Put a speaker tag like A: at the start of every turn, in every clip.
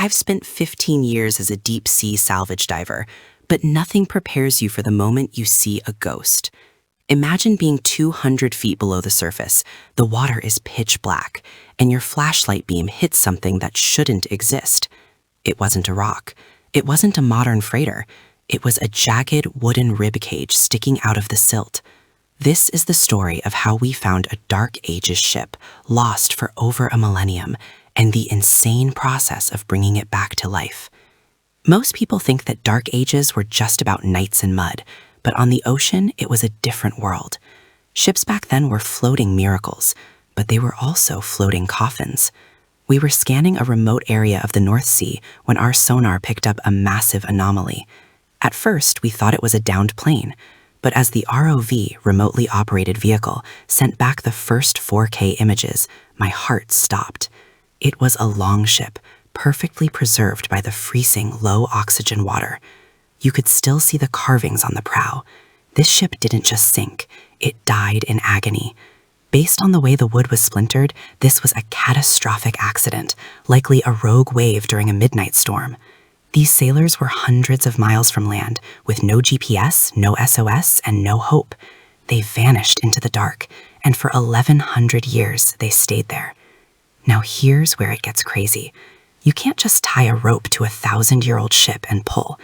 A: I've spent 15 years as a deep-sea salvage diver, but nothing prepares you for the moment you see a ghost. Imagine being 200 feet below the surface, the water is pitch black, and your flashlight beam hits something that shouldn't exist. It wasn't a rock. It wasn't a modern freighter. It was a jagged wooden rib cage sticking out of the silt. This is the story of how we found a Dark Ages ship, lost for over a millennium, and the insane process of bringing it back to life. Most people think that Dark Ages were just about knights and mud, but on the ocean, it was a different world. Ships back then were floating miracles, but they were also floating coffins. We were scanning a remote area of the North Sea when our sonar picked up a massive anomaly. At first, we thought it was a downed plane, but as the ROV, remotely operated vehicle, sent back the first 4K images, my heart stopped. It was a longship, perfectly preserved by the freezing, low-oxygen water. You could still see the carvings on the prow. This ship didn't just sink, it died in agony. Based on the way the wood was splintered, this was a catastrophic accident, likely a rogue wave during a midnight storm. These sailors were hundreds of miles from land, with no GPS, no SOS, and no hope. They vanished into the dark, and for 1,100 years they stayed there. Now here's where it gets crazy. You can't just tie a rope to a 1,000-year-old ship and pull.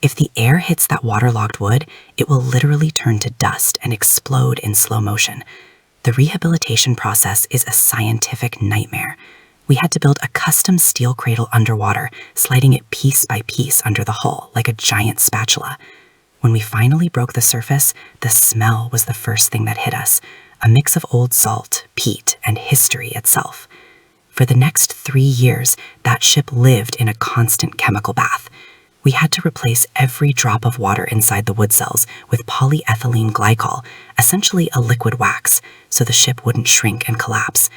A: If the air hits that waterlogged wood, it will literally turn to dust and explode in slow motion. The rehabilitation process is a scientific nightmare. We had to build a custom steel cradle underwater, sliding it piece by piece under the hull like a giant spatula. When we finally broke the surface, the smell was the first thing that hit us, a mix of old salt, peat, and history itself. For the next 3 years, that ship lived in a constant chemical bath. We had to replace every drop of water inside the wood cells with polyethylene glycol, essentially a liquid wax, so the ship wouldn't shrink and collapse.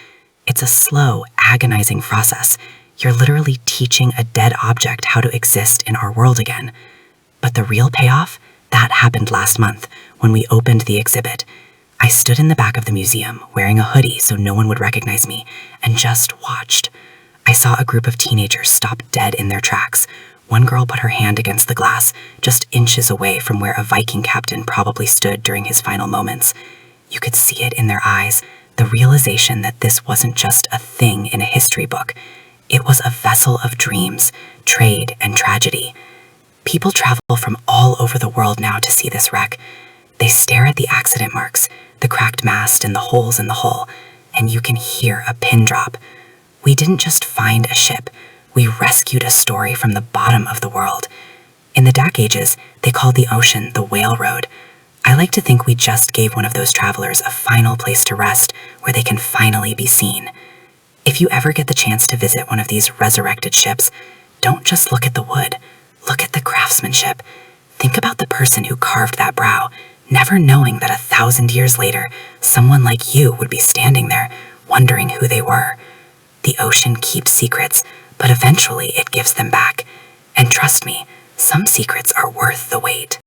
A: It's a slow, agonizing process. You're literally teaching a dead object how to exist in our world again. But the real payoff? That happened last month, when we opened the exhibit. I stood in the back of the museum, wearing a hoodie so no one would recognize me, and just watched. I saw a group of teenagers stop dead in their tracks. One girl put her hand against the glass, just inches away from where a Viking captain probably stood during his final moments. You could see it in their eyes, the realization that this wasn't just a thing in a history book. It was a vessel of dreams, trade, and tragedy. People travel from all over the world now to see this wreck. They stare at the accident marks, the cracked mast and the holes in the hull, and you can hear a pin drop. We didn't just find a ship. We rescued a story from the bottom of the world. In the Dark Ages, they called the ocean the Whale Road. I like to think we just gave one of those travelers a final place to rest where they can finally be seen. If you ever get the chance to visit one of these resurrected ships, don't just look at the wood. Look at the craftsmanship. Think about the person who carved that brow, never knowing that 1,000 years later, someone like you would be standing there, wondering who they were. The ocean keeps secrets, but eventually it gives them back. And trust me, some secrets are worth the wait.